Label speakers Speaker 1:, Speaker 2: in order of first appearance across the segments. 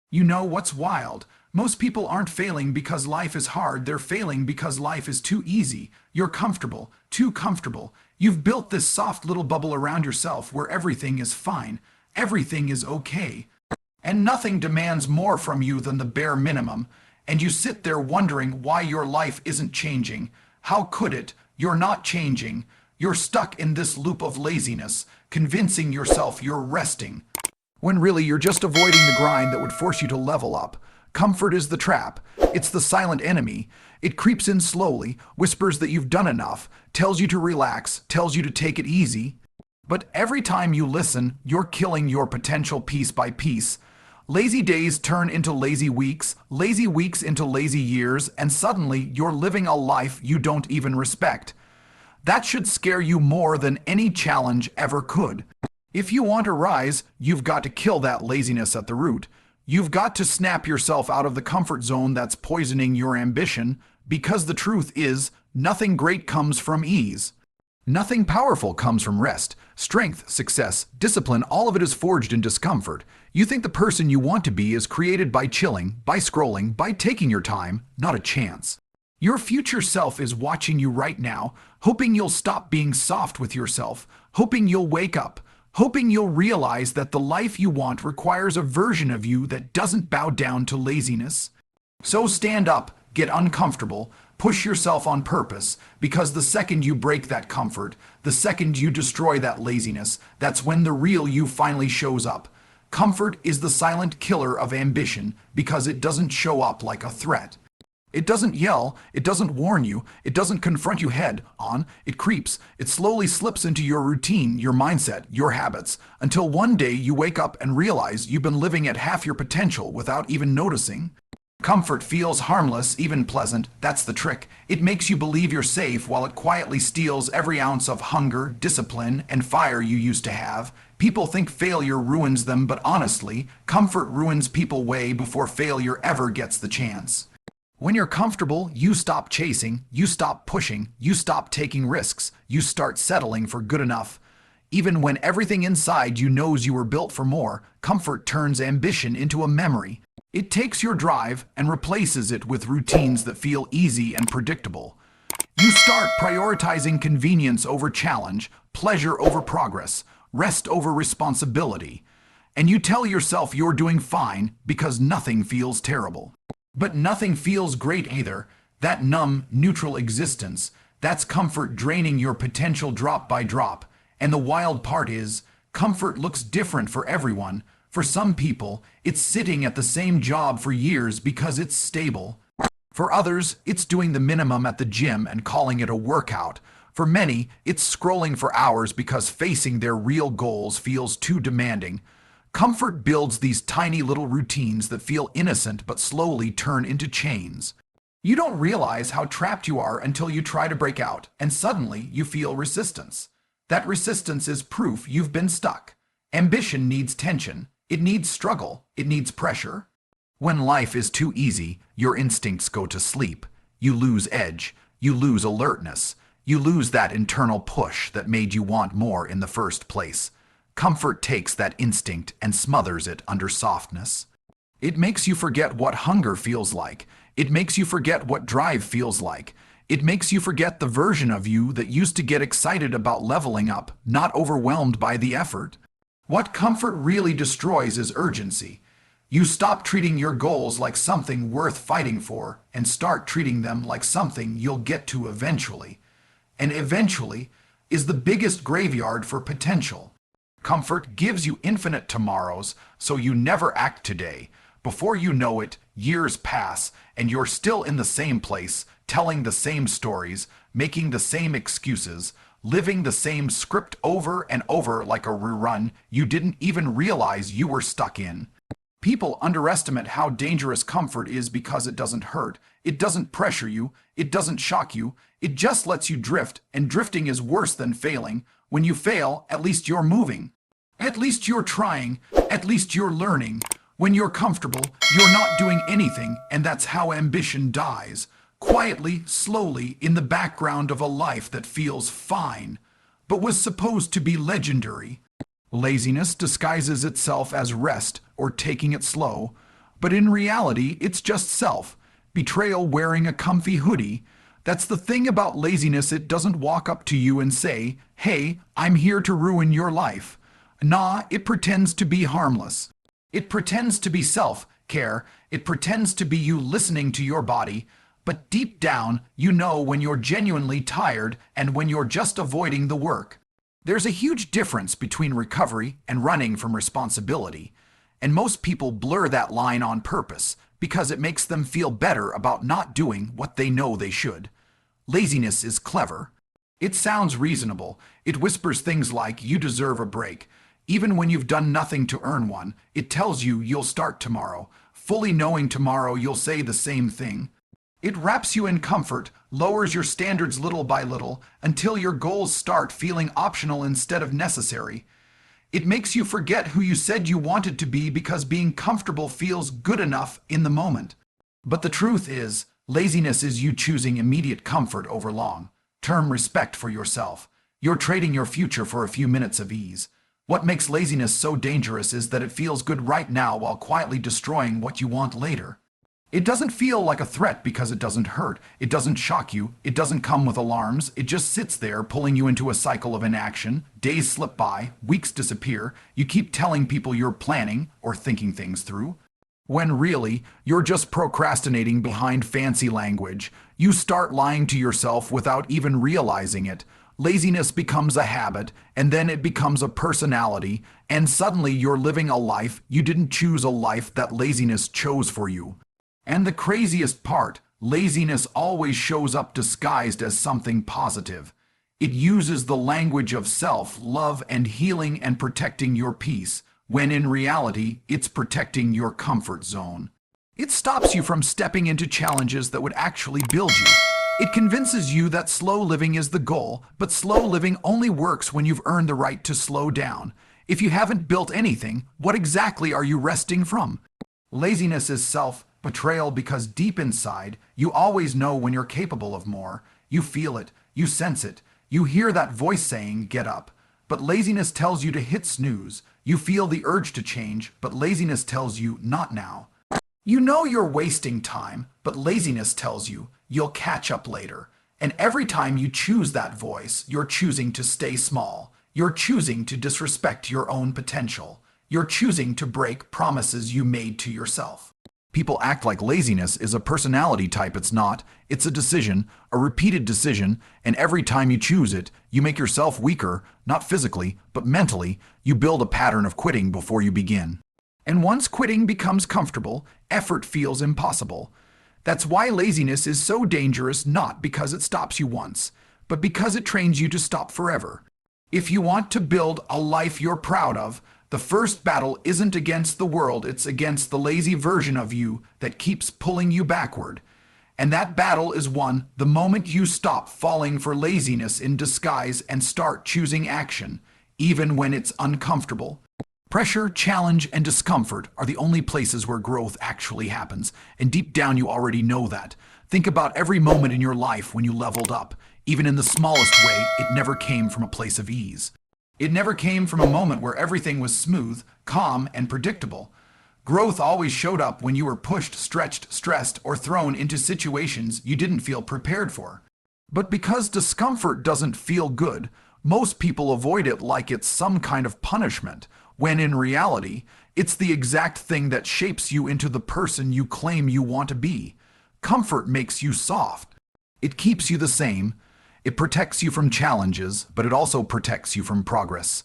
Speaker 1: You know what's wild? Most people aren't failing because life is hard, they're failing because life is too easy. You're comfortable, too comfortable. You've built this soft little bubble around yourself where everything is fine, everything is okay, and nothing demands more from you than the bare minimum. And you sit there wondering why your life isn't changing. How could it? You're not changing. You're stuck in this loop of laziness, convincing yourself you're resting, when really you're just avoiding the grind that would force you to level up. Comfort is the trap. It's the silent enemy. It creeps in slowly, whispers that you've done enough, tells you to relax, tells you to take it easy. But every time you listen, you're killing your potential piece by piece. Lazy days turn into lazy weeks into lazy years, and suddenly you're living a life you don't even respect. That should scare you more than any challenge ever could. If you want to rise, you've got to kill that laziness at the root. You've got to snap yourself out of the comfort zone that's poisoning your ambition, because the truth is, nothing great comes from ease. Nothing powerful comes from rest. Strength, success, discipline, all of it is forged in discomfort. You think the person you want to be is created by chilling, by scrolling, by taking your time? Not a chance. Your future self is watching you right now, hoping you'll stop being soft with yourself, hoping you'll wake up, hoping you'll realize that the life you want requires a version of you that doesn't bow down to laziness. So stand up, get uncomfortable, push yourself on purpose, because the second you break that comfort, the second you destroy that laziness, that's when the real you finally shows up. Comfort is the silent killer of ambition because it doesn't show up like a threat. It doesn't yell, it doesn't warn you, it doesn't confront you head on, it creeps, it slowly slips into your routine, your mindset, your habits, until one day you wake up and realize you've been living at half your potential without even noticing. Comfort feels harmless, even pleasant. That's the trick. It makes you believe you're safe while it quietly steals every ounce of hunger, discipline, and fire you used to have. People think failure ruins them, but honestly, comfort ruins people way before failure ever gets the chance. When you're comfortable, you stop chasing, you stop pushing, you stop taking risks, you start settling for good enough. Even when everything inside you knows you were built for more, comfort turns ambition into a memory. It takes your drive and replaces it with routines that feel easy and predictable. You start prioritizing convenience over challenge, pleasure over progress, rest over responsibility. And you tell yourself you're doing fine because nothing feels terrible. But nothing feels great either. That numb, neutral existence, that's comfort draining your potential drop by drop. And the wild part is, comfort looks different for everyone. For some people, it's sitting at the same job for years because it's stable. For others, it's doing the minimum at the gym and calling it a workout. For many, it's scrolling for hours because facing their real goals feels too demanding. Comfort builds these tiny little routines that feel innocent but slowly turn into chains. You don't realize how trapped you are until you try to break out, and suddenly you feel resistance. That resistance is proof you've been stuck. Ambition needs tension. It needs struggle. It needs pressure. When life is too easy, your instincts go to sleep. You lose edge. You lose alertness. You lose that internal push that made you want more in the first place. Comfort takes that instinct and smothers it under softness. It makes you forget what hunger feels like. It makes you forget what drive feels like. It makes you forget the version of you that used to get excited about leveling up, not overwhelmed by the effort. What comfort really destroys is urgency. You stop treating your goals like something worth fighting for and start treating them like something you'll get to eventually. And eventually is the biggest graveyard for potential. Comfort gives you infinite tomorrows, so you never act today. Before you know it, years pass, and you're still in the same place, telling the same stories, making the same excuses, living the same script over and over like a rerun you didn't even realize you were stuck in. People underestimate how dangerous comfort is because it doesn't hurt, it doesn't pressure you, it doesn't shock you, it just lets you drift, and drifting is worse than failing. When you fail, at least you're moving. At least you're trying, at least you're learning. When you're comfortable, you're not doing anything, and that's how ambition dies. Quietly, slowly, in the background of a life that feels fine, but was supposed to be legendary. Laziness disguises itself as rest or taking it slow. But in reality, it's just self. Betrayal wearing a comfy hoodie. That's the thing about laziness, it doesn't walk up to you and say, "Hey, I'm here to ruin your life." Nah, it pretends to be harmless. It pretends to be self-care. It pretends to be you listening to your body. But deep down, you know when you're genuinely tired and when you're just avoiding the work. There's a huge difference between recovery and running from responsibility. And most people blur that line on purpose because it makes them feel better about not doing what they know they should. Laziness is clever. It sounds reasonable. It whispers things like, "You deserve a break." Even when you've done nothing to earn one, it tells you you'll start tomorrow, fully knowing tomorrow you'll say the same thing. It wraps you in comfort, lowers your standards little by little, until your goals start feeling optional instead of necessary. It makes you forget who you said you wanted to be because being comfortable feels good enough in the moment. But the truth is, laziness is you choosing immediate comfort over long-term respect for yourself. You're trading your future for a few minutes of ease. What makes laziness so dangerous is that it feels good right now while quietly destroying what you want later. It doesn't feel like a threat because it doesn't hurt. It doesn't shock you. It doesn't come with alarms. It just sits there pulling you into a cycle of inaction. Days slip by, weeks disappear. You keep telling people you're planning or thinking things through, when really, you're just procrastinating behind fancy language. You start lying to yourself without even realizing it. Laziness becomes a habit, and then it becomes a personality, and suddenly you're living a life you didn't choose, a life that laziness chose for you. And the craziest part, laziness always shows up disguised as something positive. It uses the language of self-love and healing and protecting your peace, when in reality, it's protecting your comfort zone. It stops you from stepping into challenges that would actually build you. It convinces you that slow living is the goal, but slow living only works when you've earned the right to slow down. If you haven't built anything, what exactly are you resting from? Laziness is self-betrayal because deep inside, you always know when you're capable of more. You feel it, you sense it, you hear that voice saying, "Get up." But laziness tells you to hit snooze. You feel the urge to change, but laziness tells you, "Not now." You know you're wasting time, but laziness tells you, "You'll catch up later." And every time you choose that voice, you're choosing to stay small. You're choosing to disrespect your own potential. You're choosing to break promises you made to yourself. People act like laziness is a personality type. It's not. It's a decision, a repeated decision, and every time you choose it, you make yourself weaker, not physically, but mentally. You build a pattern of quitting before you begin. And once quitting becomes comfortable, effort feels impossible. That's why laziness is so dangerous, not because it stops you once, but because it trains you to stop forever. If you want to build a life you're proud of, the first battle isn't against the world, it's against the lazy version of you that keeps pulling you backward. And that battle is won the moment you stop falling for laziness in disguise and start choosing action, even when it's uncomfortable. Pressure, challenge, and discomfort are the only places where growth actually happens, and deep down you already know that. Think about every moment in your life when you leveled up. Even in the smallest way, it never came from a place of ease. It never came from a moment where everything was smooth, calm, and predictable. Growth always showed up when you were pushed, stretched, stressed, or thrown into situations you didn't feel prepared for. But because discomfort doesn't feel good, most people avoid it like it's some kind of punishment, when in reality, it's the exact thing that shapes you into the person you claim you want to be. Comfort makes you soft. It keeps you the same. It protects you from challenges, but it also protects you from progress.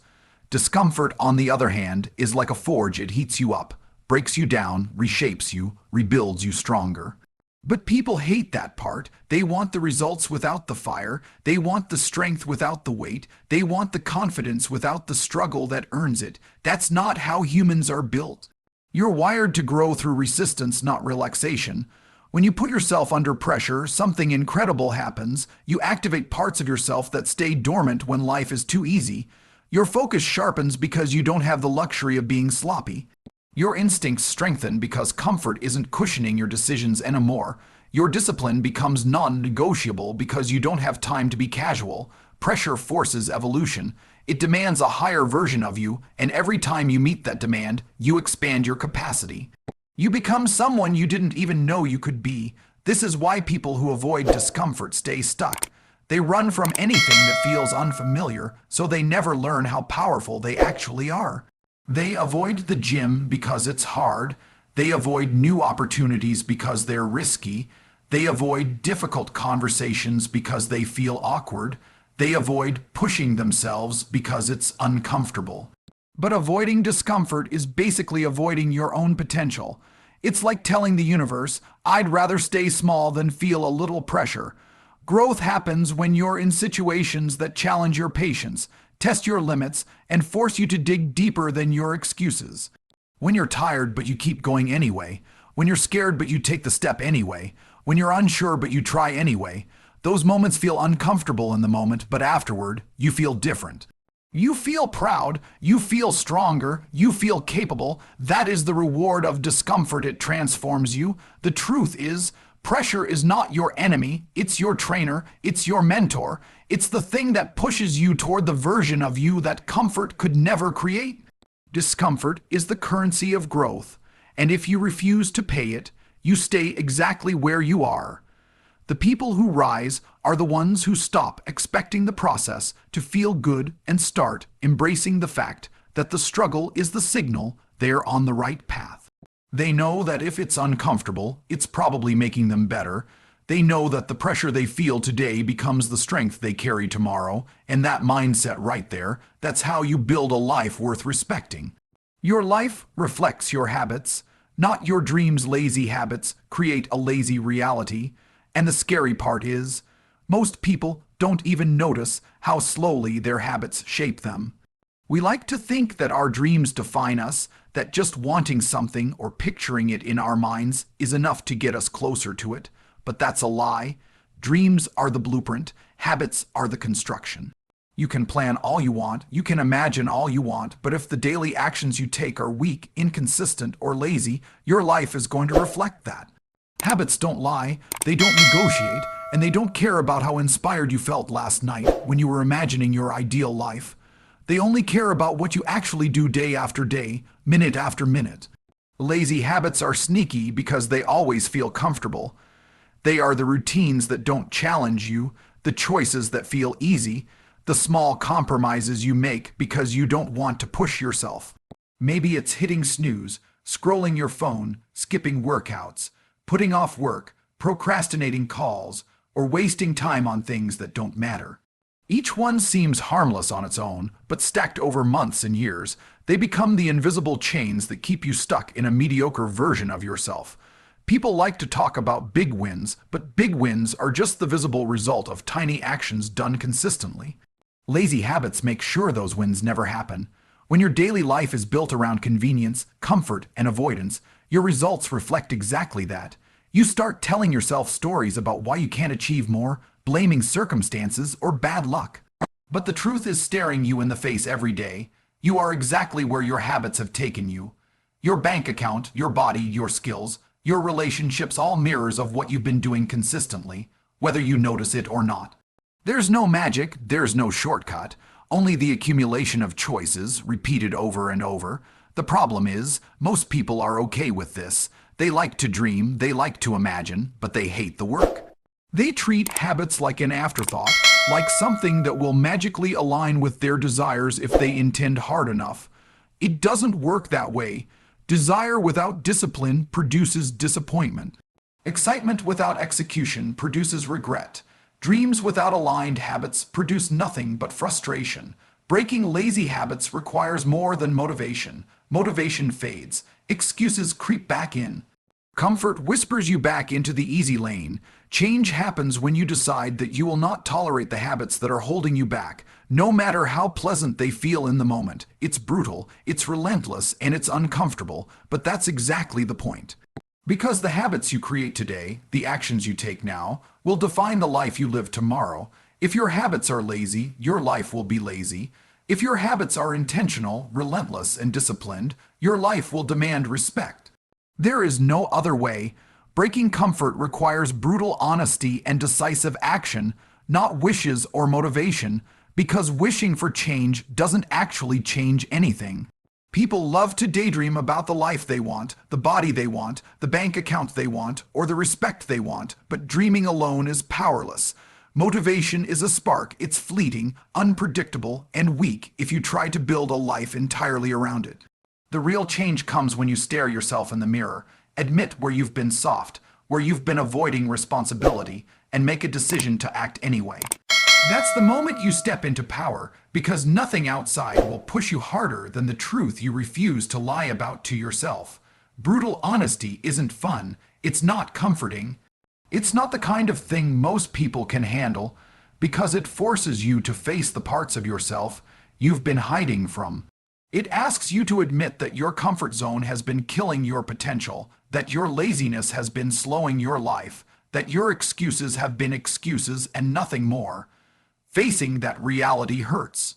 Speaker 1: Discomfort, on the other hand, is like a forge. It heats you up, breaks you down, reshapes you, rebuilds you stronger. But people hate that part. They want the results without the fire. They want the strength without the weight. They want the confidence without the struggle that earns it. That's not how humans are built. You're wired to grow through resistance, not relaxation. When you put yourself under pressure, something incredible happens. You activate parts of yourself that stay dormant when life is too easy. Your focus sharpens because you don't have the luxury of being sloppy. Your instincts strengthen because comfort isn't cushioning your decisions anymore. Your discipline becomes non-negotiable because you don't have time to be casual. Pressure forces evolution. It demands a higher version of you, and every time you meet that demand, you expand your capacity. You become someone you didn't even know you could be. This is why people who avoid discomfort stay stuck. They run from anything that feels unfamiliar, so they never learn how powerful they actually are. They avoid the gym because it's hard. They avoid new opportunities because they're risky. They avoid difficult conversations because they feel awkward. They avoid pushing themselves because it's uncomfortable. But avoiding discomfort is basically avoiding your own potential. It's like telling the universe, I'd rather stay small than feel a little pressure. Growth happens when you're in situations that challenge your patience, test your limits, and force you to dig deeper than your excuses. When you're tired but you keep going anyway, when you're scared but you take the step anyway, when you're unsure but you try anyway, those moments feel uncomfortable in the moment, but afterward, you feel different. You feel proud, you feel stronger, you feel capable. That is the reward of discomfort. It transforms you. The truth is, pressure is not your enemy, it's your trainer, it's your mentor. It's the thing that pushes you toward the version of you that comfort could never create. Discomfort is the currency of growth, and if you refuse to pay it, you stay exactly where you are. The people who rise are the ones who stop expecting the process to feel good and start embracing the fact that the struggle is the signal they're on the right path. They know that if it's uncomfortable, it's probably making them better. They know that the pressure they feel today becomes the strength they carry tomorrow, and that mindset right there, that's how you build a life worth respecting. Your life reflects your habits, not your dreams. Lazy habits create a lazy reality. And the scary part is, most people don't even notice how slowly their habits shape them. We like to think that our dreams define us, that just wanting something or picturing it in our minds is enough to get us closer to it, but that's a lie. Dreams are the blueprint, habits are the construction. You can plan all you want, you can imagine all you want, but if the daily actions you take are weak, inconsistent, or lazy, your life is going to reflect that. Habits don't lie, they don't negotiate, and they don't care about how inspired you felt last night when you were imagining your ideal life. They only care about what you actually do day after day, minute after minute. Lazy habits are sneaky because they always feel comfortable. They are the routines that don't challenge you, the choices that feel easy, the small compromises you make because you don't want to push yourself. Maybe it's hitting snooze, scrolling your phone, skipping workouts, putting off work, procrastinating calls, or wasting time on things that don't matter. Each one seems harmless on its own, but stacked over months and years, they become the invisible chains that keep you stuck in a mediocre version of yourself. People like to talk about big wins, but big wins are just the visible result of tiny actions done consistently. Lazy habits make sure those wins never happen. When your daily life is built around convenience, comfort, and avoidance, your results reflect exactly that. You start telling yourself stories about why you can't achieve more, blaming circumstances or bad luck. But the truth is staring you in the face every day. You are exactly where your habits have taken you. Your bank account, your body, your skills, your relationships, all mirrors of what you've been doing consistently, whether you notice it or not. There's no magic, there's no shortcut, only the accumulation of choices, repeated over and over. The problem is, most people are okay with this. They like to dream, they like to imagine, but they hate the work. They treat habits like an afterthought, like something that will magically align with their desires if they intend hard enough. It doesn't work that way. Desire without discipline produces disappointment. Excitement without execution produces regret. Dreams without aligned habits produce nothing but frustration. Breaking lazy habits requires more than motivation. Motivation fades. Excuses creep back in. Comfort whispers you back into the easy lane. Change happens when you decide that you will not tolerate the habits that are holding you back, no matter how pleasant they feel in the moment. It's brutal, it's relentless, and it's uncomfortable, but that's exactly the point. Because the habits you create today, the actions you take now, will define the life you live tomorrow. If your habits are lazy, your life will be lazy. If your habits are intentional, relentless, and disciplined, your life will demand respect. There is no other way. Breaking comfort requires brutal honesty and decisive action, not wishes or motivation, because wishing for change doesn't actually change anything. People love to daydream about the life they want, the body they want, the bank account they want, or the respect they want, but dreaming alone is powerless. Motivation is a spark. It's fleeting, unpredictable, and weak if you try to build a life entirely around it. The real change comes when you stare yourself in the mirror, admit where you've been soft, where you've been avoiding responsibility, and make a decision to act anyway. That's the moment you step into power, because nothing outside will push you harder than the truth you refuse to lie about to yourself. Brutal honesty isn't fun. It's not comforting. It's not the kind of thing most people can handle, because it forces you to face the parts of yourself you've been hiding from. It asks you to admit that your comfort zone has been killing your potential, that your laziness has been slowing your life, that your excuses have been excuses and nothing more. Facing that reality hurts.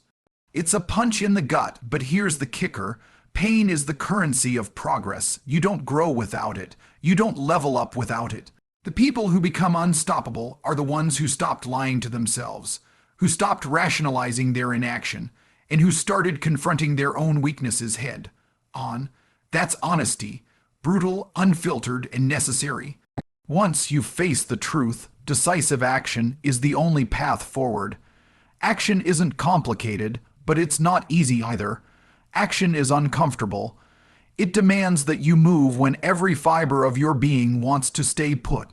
Speaker 1: It's a punch in the gut, but here's the kicker. Pain is the currency of progress. You don't grow without it. You don't level up without it. The people who become unstoppable are the ones who stopped lying to themselves, who stopped rationalizing their inaction, and who started confronting their own weaknesses head on. That's honesty, brutal, unfiltered, and necessary. Once you face the truth, decisive action is the only path forward. Action isn't complicated, but it's not easy either. Action is uncomfortable. It demands that you move when every fiber of your being wants to stay put.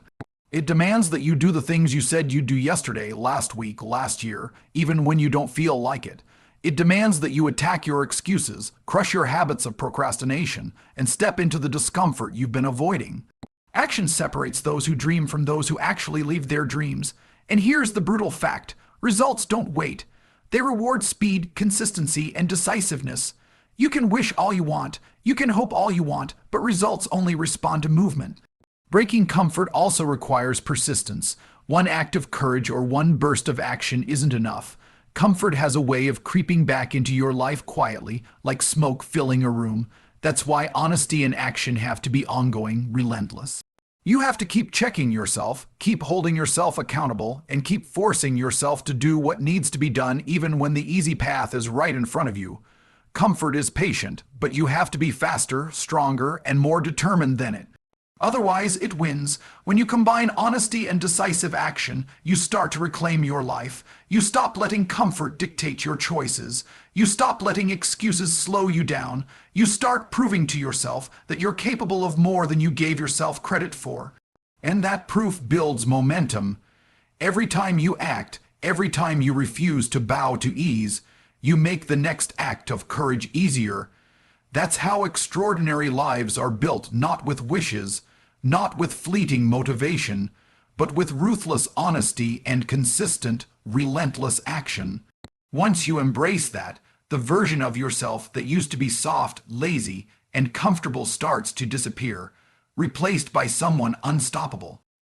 Speaker 1: It demands that you do the things you said you'd do yesterday, last week, last year, even when you don't feel like it. It demands that you attack your excuses, crush your habits of procrastination, and step into the discomfort you've been avoiding. Action separates those who dream from those who actually leave their dreams. And here's the brutal fact. Results don't wait. They reward speed, consistency, and decisiveness. You can wish all you want, you can hope all you want, but results only respond to movement. Breaking comfort also requires persistence. One act of courage or one burst of action isn't enough. Comfort has a way of creeping back into your life quietly, like smoke filling a room. That's why honesty and action have to be ongoing, relentless. You have to keep checking yourself, keep holding yourself accountable, and keep forcing yourself to do what needs to be done even when the easy path is right in front of you. Comfort is patient, but you have to be faster, stronger, and more determined than it. Otherwise, it wins. When you combine honesty and decisive action, you start to reclaim your life. You stop letting comfort dictate your choices. You stop letting excuses slow you down. You start proving to yourself that you're capable of more than you gave yourself credit for. And that proof builds momentum. Every time you act, every time you refuse to bow to ease, you make the next act of courage easier. That's how extraordinary lives are built, not with wishes, not with fleeting motivation, but with ruthless honesty and consistent, relentless action. Once you embrace that, the version of yourself that used to be soft, lazy, and comfortable starts to disappear, replaced by someone unstoppable.